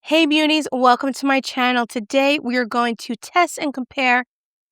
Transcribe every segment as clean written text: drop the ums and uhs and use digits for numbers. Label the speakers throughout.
Speaker 1: Hey beauties, welcome to my channel. Today we are going to test and compare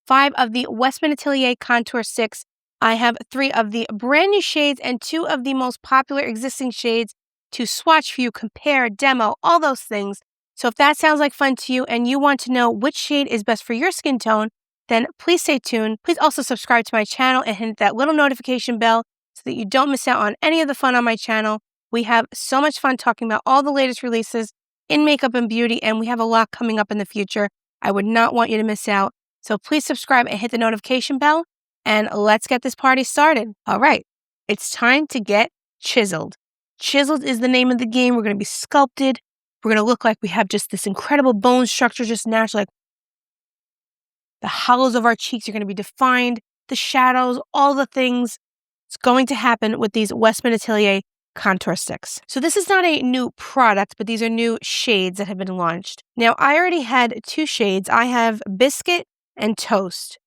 Speaker 1: 5 of the Westman Atelier Contour Sticks. I have 3 of the brand new shades and 2 of the most popular existing shades to swatch for you, compare, demo, all those things. So if that sounds like fun to you and you want to know which shade is best for your skin tone, then please stay tuned. Please also subscribe to my channel and hit that little notification bell so that you don't miss out on any of the fun on my channel. We have so much fun talking about all the latest releases in makeup and beauty, and we have a lot coming up in the future. I would not want you to miss out. So please subscribe and hit the notification bell, and let's get this party started. All right, it's time to get chiseled. Chiseled is the name of the game. We're going to be sculpted. We're going to look like we have just this incredible bone structure, just natural. Like the hollows of our cheeks are going to be defined, the shadows, all the things. It's going to happen with these Westman Atelier Contour Sticks. So this is not a new product, but these are new shades that have been launched. Now, I already had 2 shades. I have Biscuit and Toast.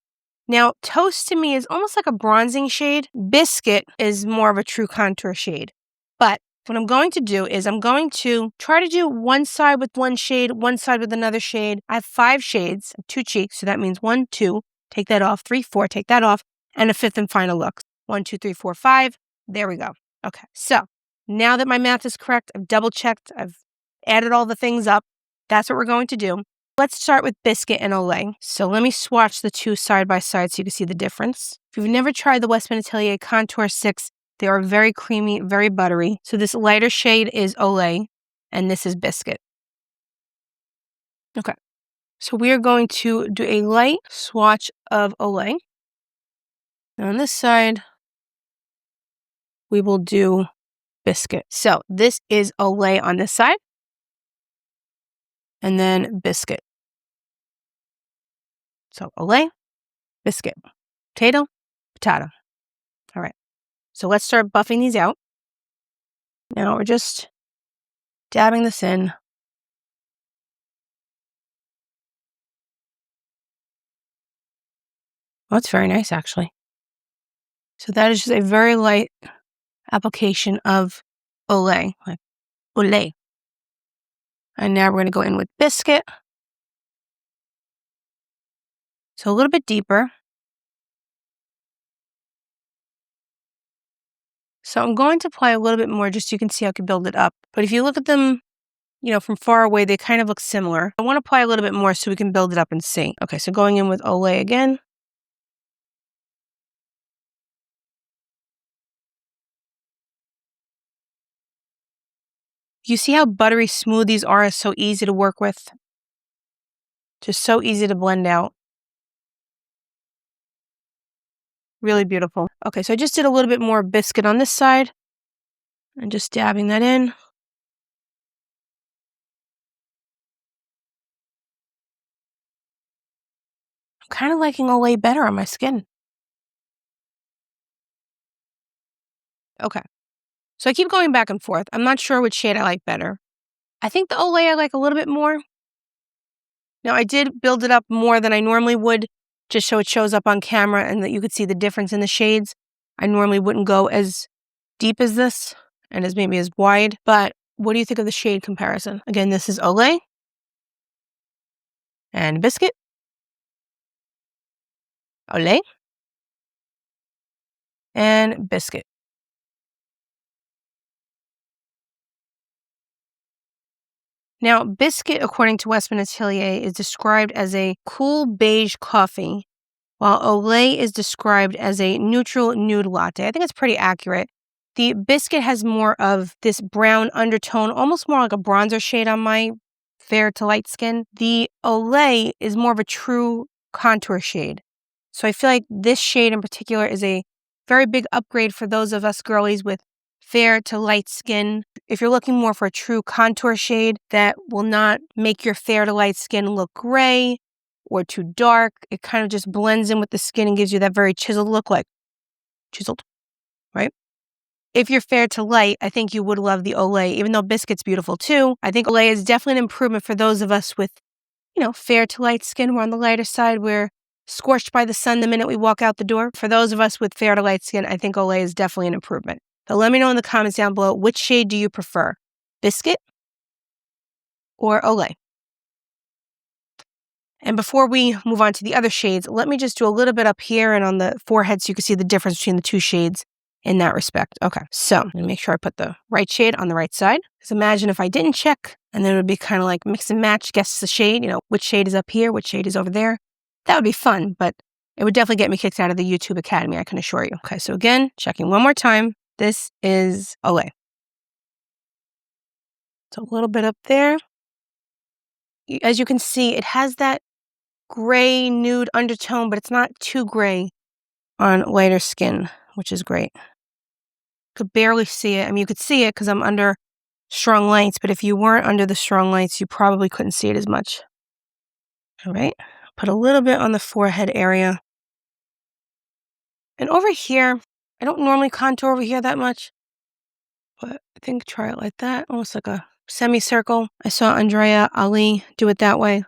Speaker 1: Now, Toast to me is almost like a bronzing shade. Biscuit is more of a true contour shade. But what I'm going to do is I'm going to try to do one side with one shade, one side with another shade. I have 5 shades, 2 cheeks, so that means 1, 2, take that off, 3, 4, take that off, and a 5th and final look. 1, 2, 3, 4, 5. There we go. Okay, so now that my math is correct, I've double checked, I've added all the things up. That's what we're going to do. Let's start with Biscuit and Au Lait. So let me swatch the 2 side by side so you can see the difference. If you've never tried the Westman Atelier Contour Sticks, they are very creamy, very buttery. So this lighter shade is Au Lait, and this is Biscuit. Okay, so we are going to do a light swatch of Au Lait. On this side, we will do Biscuit. So this is Au Lait on this side, and then Biscuit. So Au Lait, Biscuit, potato, potato. All right. So let's start buffing these out. Now we're just dabbing this in. Oh, it's very nice actually. So that is just a very light application of Au Lait, like Au Lait. And now we're going to go in with Biscuit. So a little bit deeper. So I'm going to apply a little bit more just so you can see how I can build it up. But if you look at them, from far away, they kind of look similar. I want to apply a little bit more so we can build it up and see. Okay, so going in with Au Lait again. You see how buttery smooth these are? It's so easy to work with. Just so easy to blend out. Really beautiful. Okay, so I just did a little bit more Biscuit on this side. And just dabbing that in. I'm kind of liking Au Lait better on my skin. Okay. So I keep going back and forth. I'm not sure which shade I like better. I think the Au Lait I like a little bit more. Now, I did build it up more than I normally would, just so it shows up on camera and that you could see the difference in the shades. I normally wouldn't go as deep as this and maybe as wide, but what do you think of the shade comparison? Again, this is Au Lait and Biscuit. Au Lait and Biscuit. Now, Biscuit, according to Westman Atelier, is described as a cool beige coffee, while Au Lait is described as a neutral nude latte. I think it's pretty accurate. The Biscuit has more of this brown undertone, almost more like a bronzer shade on my fair to light skin. The Au Lait is more of a true contour shade. So I feel like this shade in particular is a very big upgrade for those of us girlies with fair to light skin. If you're looking more for a true contour shade that will not make your fair to light skin look gray or too dark, it kind of just blends in with the skin and gives you that very chiseled look, like chiseled, right? If you're fair to light, I think you would love the Au Lait, even though Biscuit's beautiful too. I think Au Lait is definitely an improvement for those of us with, fair to light skin. We're on the lighter side. We're scorched by the sun the minute we walk out the door. For those of us with fair to light skin, I think Au Lait is definitely an improvement. So let me know in the comments down below, which shade do you prefer? Biscuit or Au Lait. And before we move on to the other shades, let me just do a little bit up here and on the forehead so you can see the difference between the two shades in that respect. Okay, so I'm gonna make sure I put the right shade on the right side. Because imagine if I didn't check, and then it would be kind of like mix and match, guess the shade, which shade is up here, which shade is over there. That would be fun, but it would definitely get me kicked out of the YouTube Academy, I can assure you. Okay, so again, checking one more time. This is Au Lait. So a little bit up there. As you can see, it has that gray nude undertone, but it's not too gray on lighter skin, which is great. Could barely see it. I mean, you could see it because I'm under strong lights, but if you weren't under the strong lights, you probably couldn't see it as much. All right, put a little bit on the forehead area. And over here, I don't normally contour over here that much, but I think try it like that, almost like a semicircle. I saw Andrea Ali do it that way,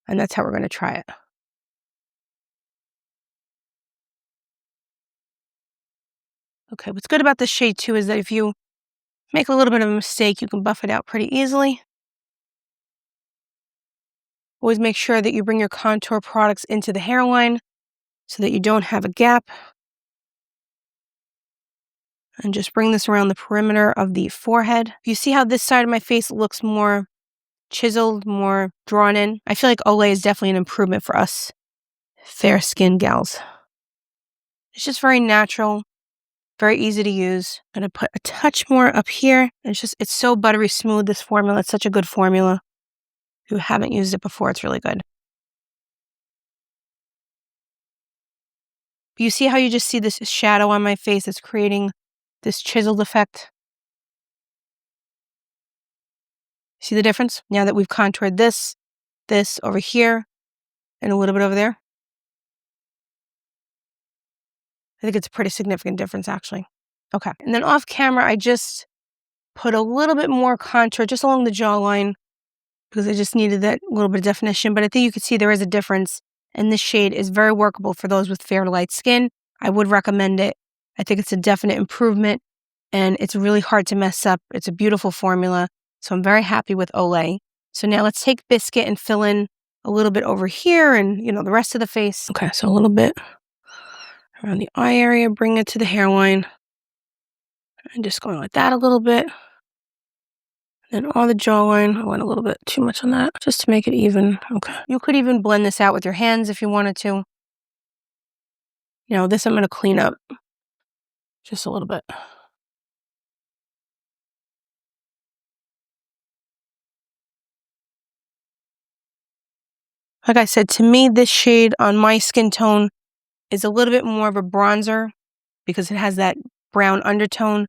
Speaker 1: and that's how we're going to try it. Okay, what's good about this shade too is that if you make a little bit of a mistake, you can buff it out pretty easily. Always make sure that you bring your contour products into the hairline so that you don't have a gap. And just bring this around the perimeter of the forehead. You see how this side of my face looks more chiseled, more drawn in? I feel like Au Lait is definitely an improvement for us fair-skinned gals. It's just very natural, very easy to use. I'm gonna put a touch more up here. It's so buttery smooth, this formula. It's such a good formula. If you haven't used it before, it's really good. You see how you just see this shadow on my face that's creating this chiseled effect? See the difference? Now that we've contoured this over here, and a little bit over there. I think it's a pretty significant difference, actually. Okay, and then off camera, I just put a little bit more contour just along the jawline because I just needed that little bit of definition, but I think you can see there is a difference, and this shade is very workable for those with fair to light skin. I would recommend it. I think it's a definite improvement, and it's really hard to mess up. It's a beautiful formula, so I'm very happy with Au Lait. So now let's take Biscuit and fill in a little bit over here and, the rest of the face. Okay, so a little bit around the eye area, bring it to the hairline, and just going like that a little bit. And on the jawline, I went a little bit too much on that, just to make it even. Okay. You could even blend this out with your hands if you wanted to. This I'm going to clean up just a little bit. Like I said, to me, this shade on my skin tone is a little bit more of a bronzer because it has that brown undertone.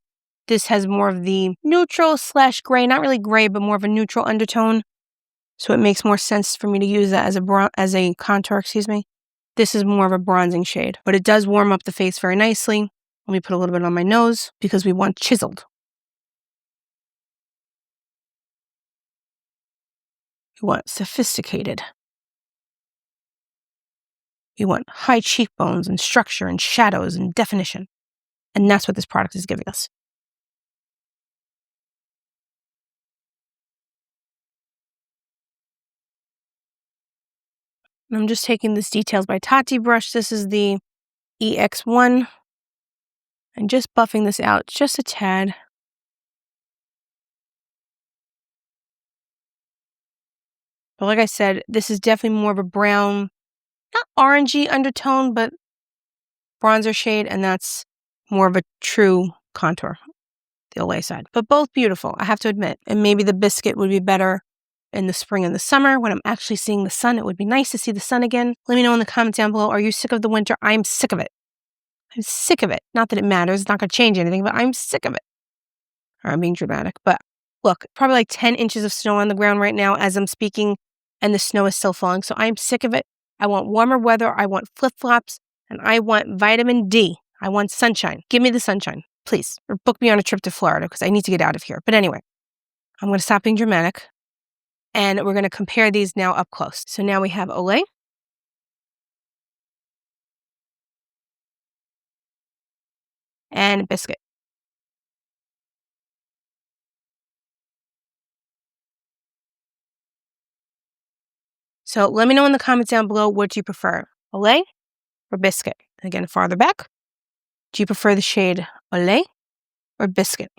Speaker 1: This has more of the neutral / gray, not really gray, but more of a neutral undertone. So it makes more sense for me to use that as a contour, excuse me. This is more of a bronzing shade, but it does warm up the face very nicely. Let me put a little bit on my nose because we want chiseled. We want sophisticated. We want high cheekbones and structure and shadows and definition. And that's what this product is giving us. And I'm just taking this Details by Tati brush. This is the EX1. And just buffing this out just a tad. But like I said, this is definitely more of a brown, not orangey undertone, but bronzer shade. And that's more of a true contour, the Au Lait side. But both beautiful, I have to admit. And maybe the Biscuit would be better in the spring and the summer when I'm actually seeing the sun. It would be nice to see the sun again. Let me know in the comments down below. Are you sick of the winter? I'm sick of it. I'm sick of it. Not that it matters. It's not going to change anything, but I'm sick of it. Or I'm being dramatic. But look, probably like 10 inches of snow on the ground right now as I'm speaking, and the snow is still falling. So I'm sick of it. I want warmer weather. I want flip-flops, and I want vitamin D. I want sunshine. Give me the sunshine, please. Or book me on a trip to Florida because I need to get out of here. But anyway, I'm going to stop being dramatic. And we're going to compare these now up close. So now we have Au Lait. And Biscuit. So let me know in the comments down below, what do you prefer, Au Lait or Biscuit? Again, farther back, do you prefer the shade Au Lait or Biscuit?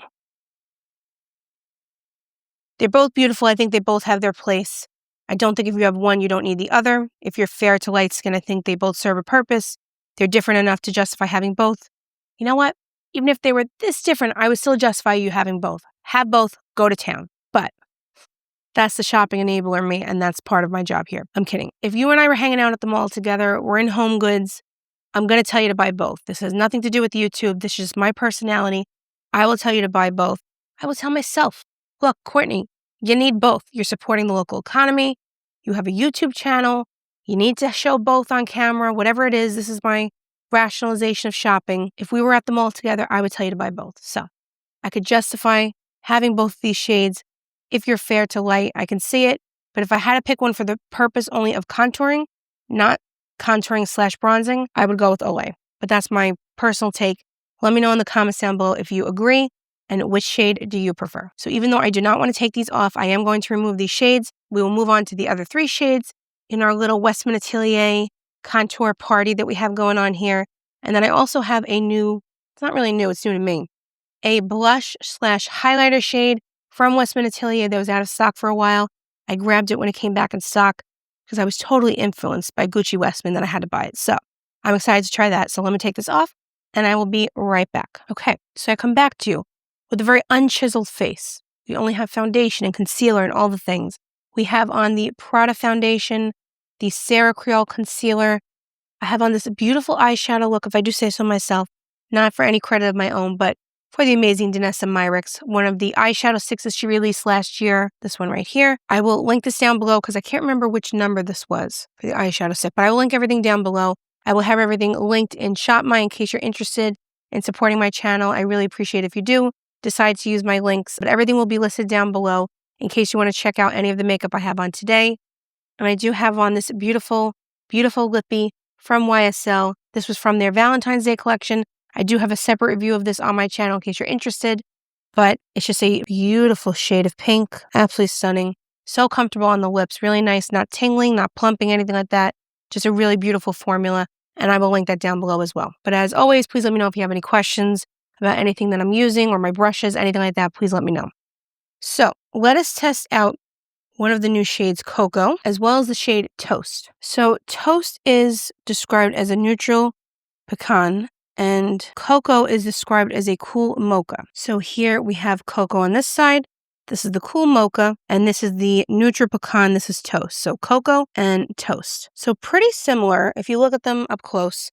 Speaker 1: They're both beautiful. I think they both have their place. I don't think if you have one, you don't need the other. If you're fair to light skin, I think they both serve a purpose. They're different enough to justify having both. You know what? Even if they were this different, I would still justify you having both. Have both, go to town. But that's the shopping enabler in me, and that's part of my job here. I'm kidding. If you and I were hanging out at the mall together, we're in Home Goods, I'm going to tell you to buy both. This has nothing to do with YouTube. This is just my personality. I will tell you to buy both. I will tell myself, look, Courtney, you need both. You're supporting the local economy. You have a YouTube channel. You need to show both on camera, whatever it is. This is my rationalization of shopping. If we were at the mall together, I would tell you to buy both. So I could justify having both of these shades. If you're fair to light, I can see it. But if I had to pick one for the purpose only of contouring, not contouring / bronzing, I would go with Au Lait. But that's my personal take. Let me know in the comments down below if you agree and which shade do you prefer. So even though I do not want to take these off, I am going to remove these shades. We will move on to the other 3 shades in our little Westman Atelier contour party that we have going on here. And then I also have a new, it's not really new, it's new to me, a blush / highlighter shade from Westman Atelier that was out of stock for a while. I grabbed it when it came back in stock because I was totally influenced by Gucci Westman that I had to buy it. So I'm excited to try that. So let me take this off and I will be right back. Okay, so I come back to you with a very unchiseled face. We only have foundation and concealer and all the things. We have on the Prada foundation, the Sarah Creole concealer. I have on this beautiful eyeshadow look, if I do say so myself, not for any credit of my own, but for the amazing Danessa Myricks, one of the eyeshadow sticks that she released last year, this one right here. I will link this down below because I can't remember which number this was for the eyeshadow stick, but I will link everything down below. I will have everything linked in ShopMy in case you're interested in supporting my channel. I really appreciate if you do decide to use my links, but everything will be listed down below in case you want to check out any of the makeup I have on today. And I do have on this beautiful, beautiful lippy from YSL. This was from their Valentine's Day collection. I do have a separate review of this on my channel in case you're interested, but it's just a beautiful shade of pink. Absolutely stunning. So comfortable on the lips. Really nice. Not tingling, not plumping, anything like that. Just a really beautiful formula. And I will link that down below as well. But as always, please let me know if you have any questions about anything that I'm using or my brushes, anything like that. Please let me know. So let us test out one of the new shades, Coco, as well as the shade Toast. So Toast is described as a neutral pecan, and Coco is described as a cool mocha. So here we have Coco on this side. This is the cool mocha, and this is the neutral pecan. This is Toast. So Coco and Toast. So pretty similar if you look at them up close,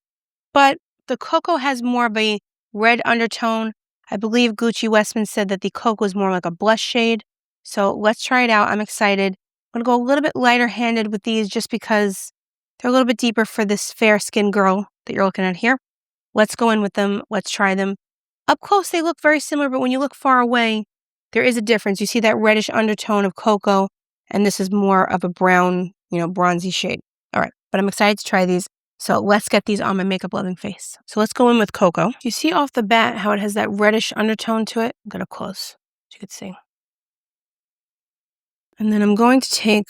Speaker 1: but the Coco has more of a red undertone. I believe Gucci Westman said that the Coco is more like a blush shade. So let's try it out. I'm excited. I'm going to go a little bit lighter handed with these just because they're a little bit deeper for this fair skinned girl that you're looking at here. Let's go in with them. Let's try them. Up close, they look very similar, but when you look far away, there is a difference. You see that reddish undertone of Coco, and this is more of a brown, bronzy shade. All right, but I'm excited to try these. So let's get these on my makeup loving face. So let's go in with Coco. You see off the bat how it has that reddish undertone to it? Get up close, as you can see. And then I'm going to take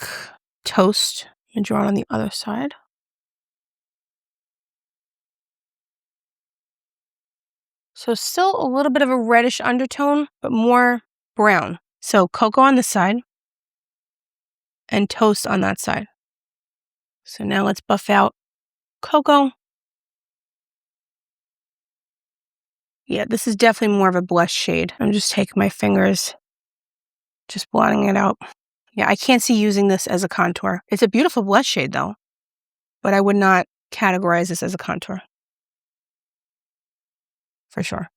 Speaker 1: Toast and draw it on the other side. So still a little bit of a reddish undertone, but more brown. So Coco on this side and Toast on that side. So now let's buff out Coco. Yeah, this is definitely more of a blush shade. I'm just taking my fingers, just blotting it out. Yeah, I can't see using this as a contour. It's a beautiful blush shade though, but I would not categorize this as a contour. For sure.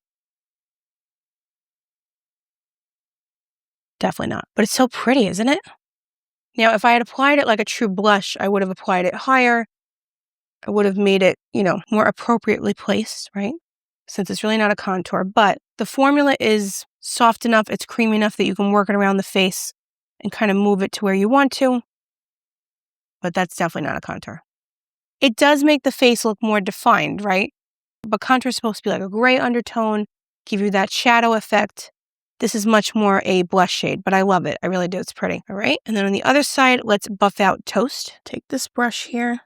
Speaker 1: Definitely not. But it's so pretty, isn't it? Now, if I had applied it like a true blush, I would have applied it higher. I would have made it, more appropriately placed, right? Since it's really not a contour. But the formula is soft enough, it's creamy enough that you can work it around the face and kind of move it to where you want to. But that's definitely not a contour. It does make the face look more defined, right? But contour is supposed to be like a gray undertone, give you that shadow effect. This is much more a blush shade, but I love it. I really do. It's pretty. All right. And then on the other side, let's buff out Toast. Take this brush here.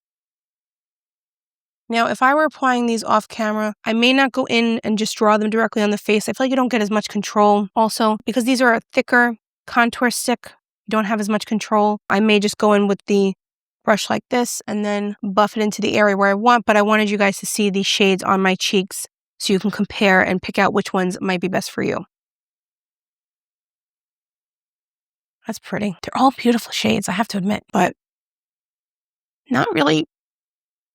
Speaker 1: Now, if I were applying these off camera, I may not go in and just draw them directly on the face. I feel like you don't get as much control. Also, because these are a thicker contour stick, you don't have as much control. I may just go in with the brush like this and then buff it into the area where I want, but I wanted you guys to see these shades on my cheeks so you can compare and pick out which ones might be best for you. That's pretty. They're all beautiful shades, I have to admit, but not really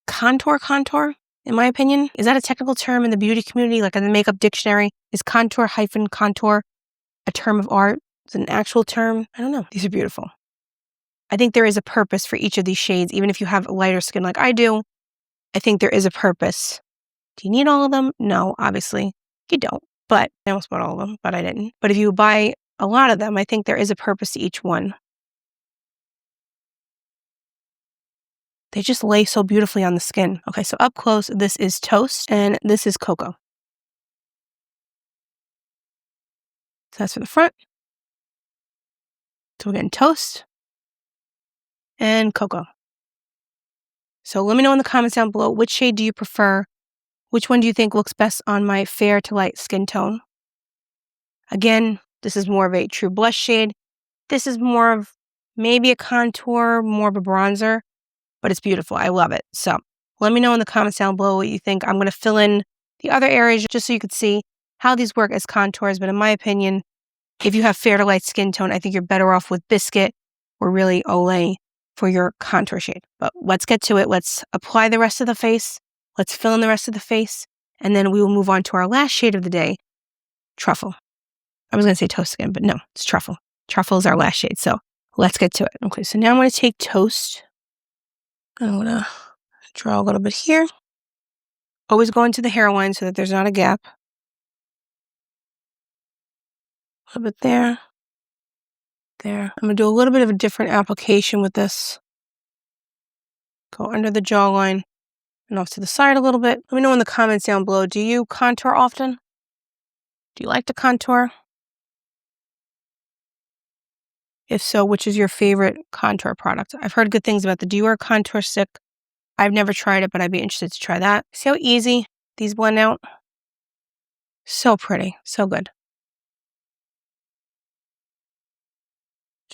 Speaker 1: contour, in my opinion. Is that a technical term in the beauty community? Like in the makeup dictionary, is contour a term of art? Is it an actual term? I don't know. These are beautiful. I think there is a purpose for each of these shades, even if you have lighter skin like I do. I think there is a purpose. Do you need all of them? No, obviously you don't. But I almost bought all of them, but I didn't. But if you buy a lot of them, I think there is a purpose to each one. They just lay so beautifully on the skin. Okay, so up close, this is Toast and this is Coco. So that's for the front. So we're getting Toast and Coco. So let me know in the comments down below, which shade do you prefer? Which one do you think looks best on my fair to light skin tone? Again, this is more of a true blush shade. This is more of maybe a contour, more of a bronzer, but it's beautiful. I love it. So let me know in the comments down below what you think. I'm going to fill in the other areas just so you could see how these work as contours. But in my opinion, if you have fair to light skin tone, I think you're better off with Biscuit or really Au Lait for your contour shade. But let's get to it. Let's apply the rest of the face. Let's fill in the rest of the face. And then we will move on to our last shade of the day, Truffle. I was going to say Toast again, but no, it's Truffle. Truffle is our last shade. So let's get to it. Okay, so now I'm going to take Toast. I'm going to draw a little bit here. Always go into the hairline so that there's not a gap. A little bit there. There. I'm going to do a little bit of a different application with this. Go under the jawline and off to the side a little bit. Let me know in the comments down below. Do you contour often? Do you like to contour? If so, which is your favorite contour product? I've heard good things about the Dior Contour Stick. I've never tried it, but I'd be interested to try that. See how easy these blend out? So pretty. So good.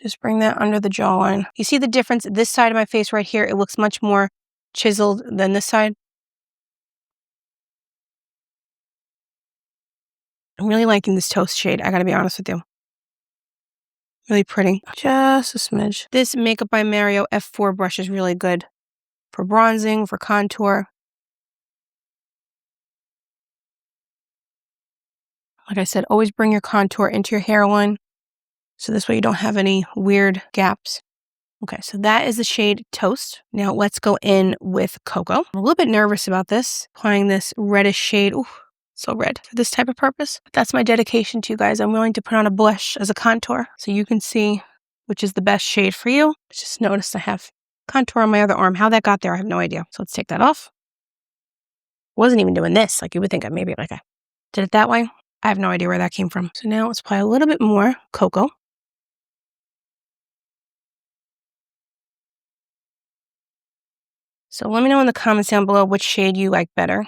Speaker 1: Just bring that under the jawline. You see the difference? This side of my face right here, it looks much more chiseled than this side. I'm really liking this Toast shade. I gotta be honest with you. Really pretty. Just a smidge. This Makeup by Mario F4 brush is really good for bronzing, for contour. Like I said, always bring your contour into your hairline. So this way you don't have any weird gaps. Okay, so that is the shade Toast. Now let's go in with Coco. I'm a little bit nervous about this. Applying this reddish shade. Ooh, so red for this type of purpose. But that's my dedication to you guys. I'm willing to put on a blush as a contour so you can see which is the best shade for you. Just noticed I have contour on my other arm. How that got there, I have no idea. So let's take that off. Wasn't even doing this. Like you would think I maybe like I did it that way. I have no idea where that came from. So now let's apply a little bit more Coco. So let me know in the comments down below which shade you like better.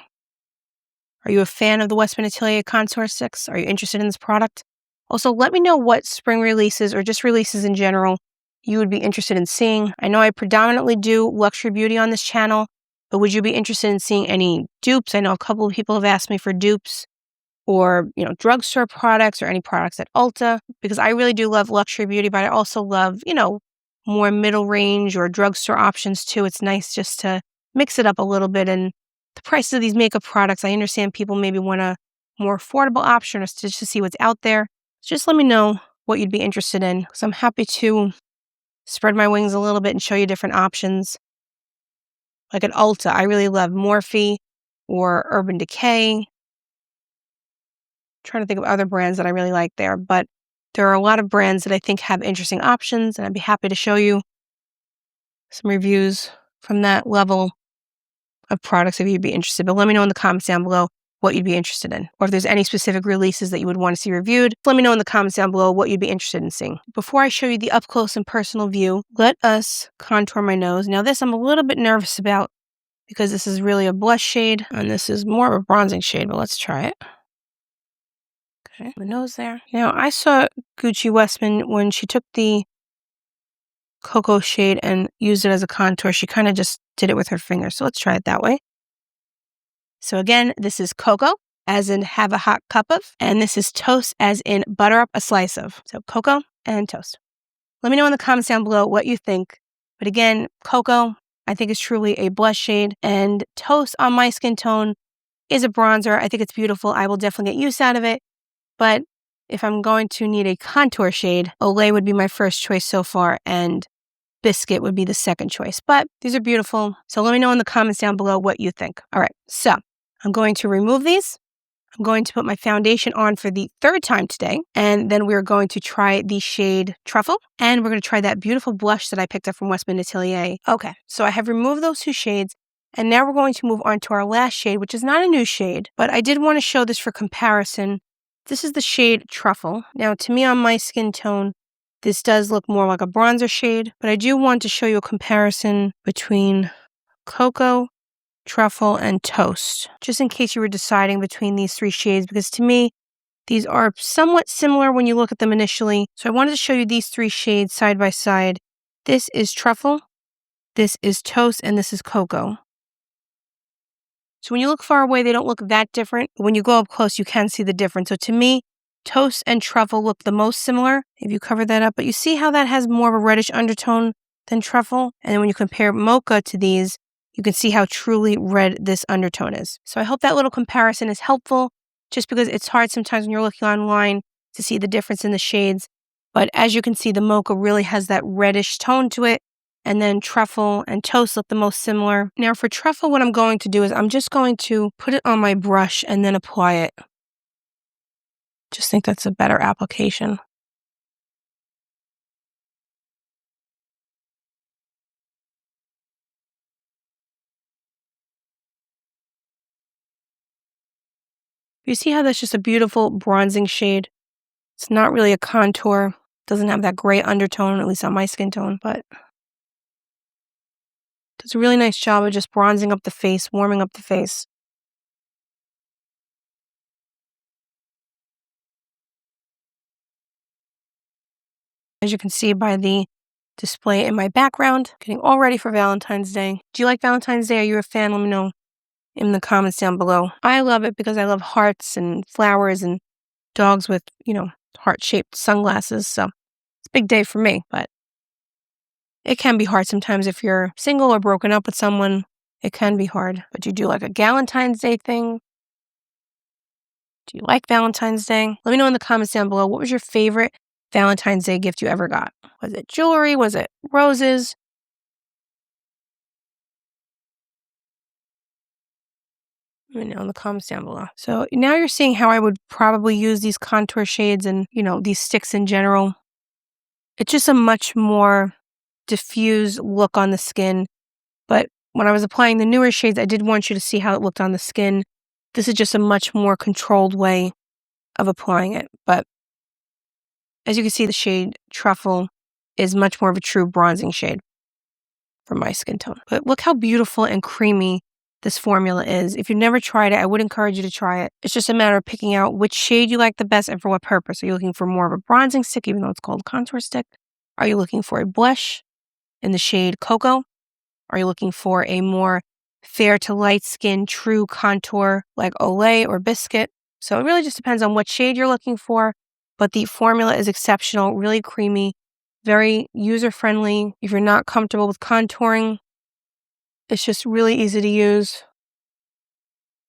Speaker 1: Are you a fan of the Westman Atelier Contour Sticks? Are you interested in this product? Also, let me know what spring releases or just releases in general you would be interested in seeing. I know I predominantly do luxury beauty on this channel, but would you be interested in seeing any dupes? I know a couple of people have asked me for dupes or, drugstore products or any products at Ulta, because I really do love luxury beauty, but I also love, more middle range or drugstore options too. It's nice just to mix it up a little bit. And the price of these makeup products, I understand people maybe want a more affordable option or just to see what's out there. Just let me know what you'd be interested in, because I'm happy to spread my wings a little bit and show you different options. Like at Ulta, I really love Morphe or Urban Decay. Trying to think of other brands that I really like there, but there are a lot of brands that I think have interesting options, and I'd be happy to show you some reviews from that level of products if you'd be interested. But let me know in the comments down below what you'd be interested in, or if there's any specific releases that you would want to see reviewed. Let me know in the comments down below what you'd be interested in seeing. Before I show you the up close and personal view, let us contour my nose. Now this I'm a little bit nervous about because this is really a blush shade and this is more of a bronzing shade, but let's try it. Okay, the nose there. Now I saw Gucci Westman when she took the Coco shade and used it as a contour. She kind of just did it with her finger. So let's try it that way. So again, this is Coco, as in have a hot cup of, and this is toast, as in butter up a slice of. So Coco and toast. Let me know in the comments down below what you think. But again, Coco, I think is truly a blush shade, and toast on my skin tone is a bronzer. I think it's beautiful. I will definitely get use out of it. But if I'm going to need a contour shade, Au Lait would be my first choice so far, and Biscuit would be the second choice. But these are beautiful. So let me know in the comments down below what you think. All right, so I'm going to remove these. I'm going to put my foundation on for the third time today. And then we're going to try the shade Truffle. And we're going to try that beautiful blush that I picked up from Westman Atelier. Okay, so I have removed those two shades. And now we're going to move on to our last shade, which is not a new shade. But I did want to show this for comparison. This is the shade Truffle. Now, to me on my skin tone, this does look more like a bronzer shade, but I do want to show you a comparison between Coco, Truffle, and Toast, just in case you were deciding between these three shades, because to me, these are somewhat similar when you look at them initially. So I wanted to show you these three shades side by side. This is Truffle, this is Toast, and this is Coco. So when you look far away, they don't look that different. When you go up close, you can see the difference. So to me, Toast and Truffle look the most similar if you cover that up, but you see how that has more of a reddish undertone than Truffle? And then when you compare Mocha to these, you can see how truly red this undertone is. So I hope that little comparison is helpful, just because it's hard sometimes when you're looking online to see the difference in the shades. But as you can see, the Mocha really has that reddish tone to it, and then Truffle and Toast look the most similar. Now for Truffle, what I'm going to do is I'm just going to put it on my brush and then apply it. Just think that's a better application. You see how that's just a beautiful bronzing shade? It's not really a contour. Doesn't have that gray undertone, at least on my skin tone, but does a really nice job of just bronzing up the face, warming up the face. As you can see by the display in my background, getting all ready for Valentine's Day. Do you like Valentine's Day? Are you a fan? Let me know in the comments down below. I love it because I love hearts and flowers and dogs with, heart-shaped sunglasses. So it's a big day for me, but it can be hard sometimes if you're single or broken up with someone. It can be hard. But do you do like a Galentine's Day thing? Do you like Valentine's Day? Let me know in the comments down below. What was your favorite Valentine's Day gift you ever got? Was it jewelry? Was it roses? Let me know in the comments down below. So now you're seeing how I would probably use these contour shades and, these sticks in general. It's just a much more diffused look on the skin. But when I was applying the newer shades, I did want you to see how it looked on the skin. This is just a much more controlled way of applying it. But as you can see, the shade Truffle is much more of a true bronzing shade for my skin tone. But look how beautiful and creamy this formula is. If you've never tried it, I would encourage you to try it. It's just a matter of picking out which shade you like the best and for what purpose. Are you looking for more of a bronzing stick, even though it's called contour stick? Are you looking for a blush in the shade Coco? Are you looking for a more fair to light skin true contour like Au Lait or Biscuit? So it really just depends on what shade you're looking for, but the formula is exceptional, really creamy, very user-friendly. If you're not comfortable with contouring, it's just really easy to use.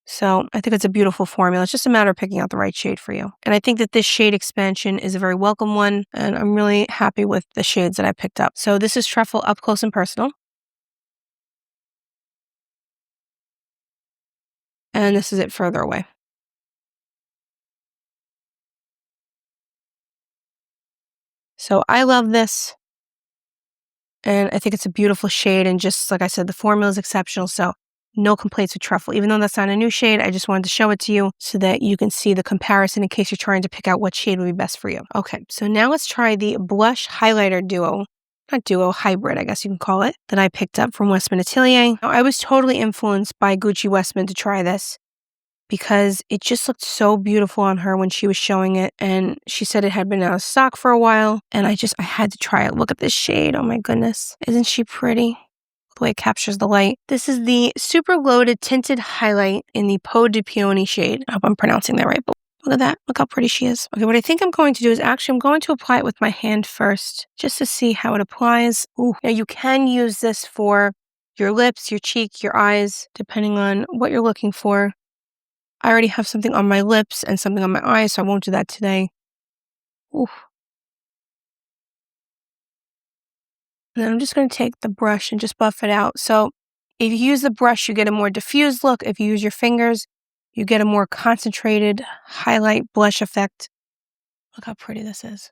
Speaker 1: So I think it's a beautiful formula. It's just a matter of picking out the right shade for you. And I think that this shade expansion is a very welcome one, and I'm really happy with the shades that I picked up. So this is Truffle up close and personal. And this is it further away. So I love this. And I think it's a beautiful shade. And just like I said, the formula is exceptional. So no complaints with Truffle. Even though that's not a new shade, I just wanted to show it to you so that you can see the comparison in case you're trying to pick out what shade would be best for you. Okay, so now let's try the blush highlighter duo. Not duo, hybrid, I guess you can call it, that I picked up from Westman Atelier. Now, I was totally influenced by Gucci Westman to try this because it just looked so beautiful on her when she was showing it, and she said it had been out of stock for a while, and I had to try it. Look at this shade, oh my goodness. Isn't she pretty? The way it captures the light. This is the Super Loaded Tinted Highlight in the Peau de Peony shade. I hope I'm pronouncing that right, but look at that. Look how pretty she is. Okay, what I think I'm going to do is I'm going to apply it with my hand first, just to see how it applies. Ooh, now you can use this for your lips, your cheek, your eyes, depending on what you're looking for. I already have something on my lips and something on my eyes, so I won't do that today. Ooh. And then I'm just going to take the brush and just buff it out. So if you use the brush, you get a more diffused look. If you use your fingers, you get a more concentrated highlight blush effect. Look how pretty this is.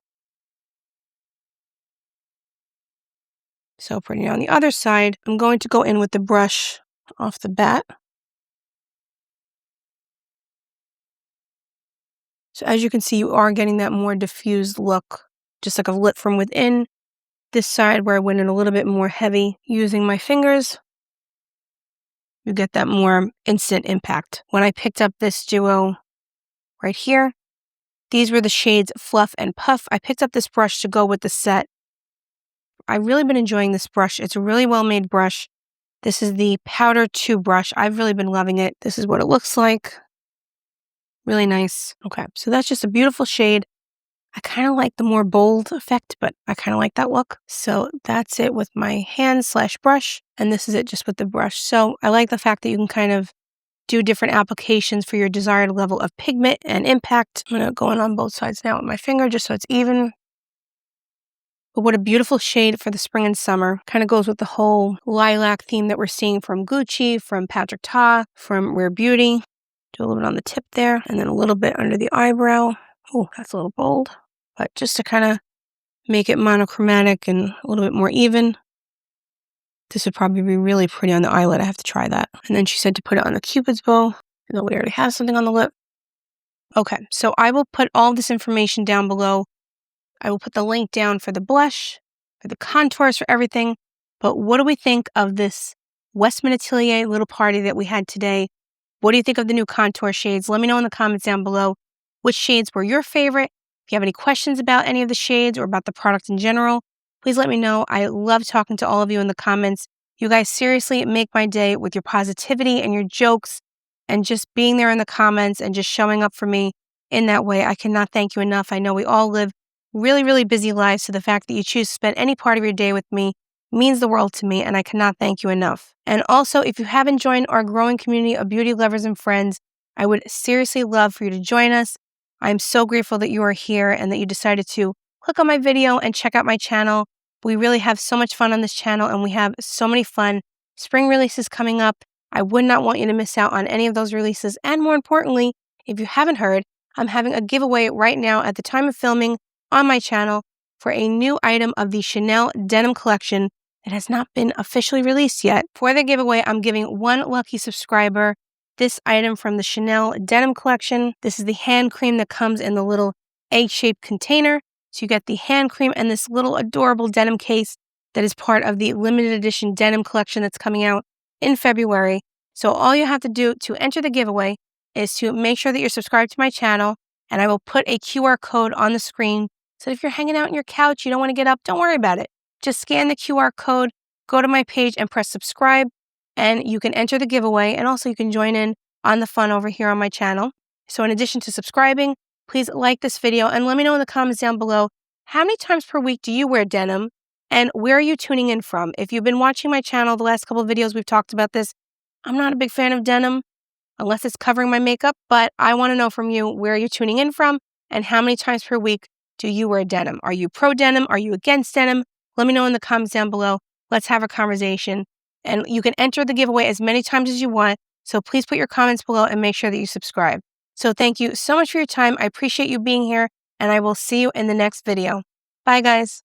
Speaker 1: So pretty. Now on the other side, I'm going to go in with the brush off the bat. So as you can see, you are getting that more diffused look, just like a lit from within. This side where I went in a little bit more heavy using my fingers, you get that more instant impact. When I picked up this duo right here, these were the shades Fluff and Puff. I picked up this brush to go with the set. I've really been enjoying this brush. It's a really well-made brush. This is the Powder 2 brush. I've really been loving it. This is what it looks like. Really nice. Okay, so that's just a beautiful shade. I kind of like the more bold effect, but I kind of like that look. So that's it with my hand/brush, and this is it just with the brush. So I like the fact that you can kind of do different applications for your desired level of pigment and impact. I'm going to go in on both sides now with my finger just so it's even. But what a beautiful shade for the spring and summer. Kind of goes with the whole lilac theme that we're seeing from Gucci, from Patrick Ta, from Rare Beauty. Do a little bit on the tip there, and then a little bit under the eyebrow. Oh, that's a little bold. But just to kind of make it monochromatic and a little bit more even. This would probably be really pretty on the eyelid. I have to try that. And then she said to put it on the Cupid's bow, even though we already have something on the lip. Okay, so I will put all this information down below. I will put the link down for the blush, for the contours, for everything. But what do we think of this Westman Atelier little party that we had today? What do you think of the new contour shades? Let me know in the comments down below which shades were your favorite. If you have any questions about any of the shades or about the product in general, please let me know. I love talking to all of you in the comments. You guys seriously make my day with your positivity and your jokes and just being there in the comments and just showing up for me in that way. I cannot thank you enough. I know we all live really, really busy lives, so the fact that you choose to spend any part of your day with me means the world to me, and I cannot thank you enough. And also, if you haven't joined our growing community of beauty lovers and friends, I would seriously love for you to join us. I'm so grateful that you are here and that you decided to click on my video and check out my channel. We really have so much fun on this channel, and we have so many fun spring releases coming up. I would not want you to miss out on any of those releases. And more importantly, if you haven't heard, I'm having a giveaway right now at the time of filming on my channel for a new item of the Chanel denim collection that has not been officially released yet. For the giveaway, I'm giving one lucky subscriber this item from the Chanel denim collection. This is the hand cream that comes in the little egg-shaped container. So you get the hand cream and this little adorable denim case that is part of the limited edition denim collection that's coming out in February. So all you have to do to enter the giveaway is to make sure that you're subscribed to my channel, and I will put a QR code on the screen. So if you're hanging out on your couch, you don't want to get up, don't worry about it. Just scan the QR code, go to my page and press subscribe, and you can enter the giveaway, and also you can join in on the fun over here on my channel. So in addition to subscribing, please like this video and let me know in the comments down below, how many times per week do you wear denim, and where are you tuning in from? If you've been watching my channel, the last couple of videos we've talked about this, I'm not a big fan of denim unless it's covering my makeup, but I want to know from you, where are you tuning in from, and how many times per week do you wear denim? Are you pro denim? Are you against denim? Let me know in the comments down below. Let's have a conversation. And you can enter the giveaway as many times as you want. So please put your comments below and make sure that you subscribe. So thank you so much for your time. I appreciate you being here, and I will see you in the next video. Bye, guys.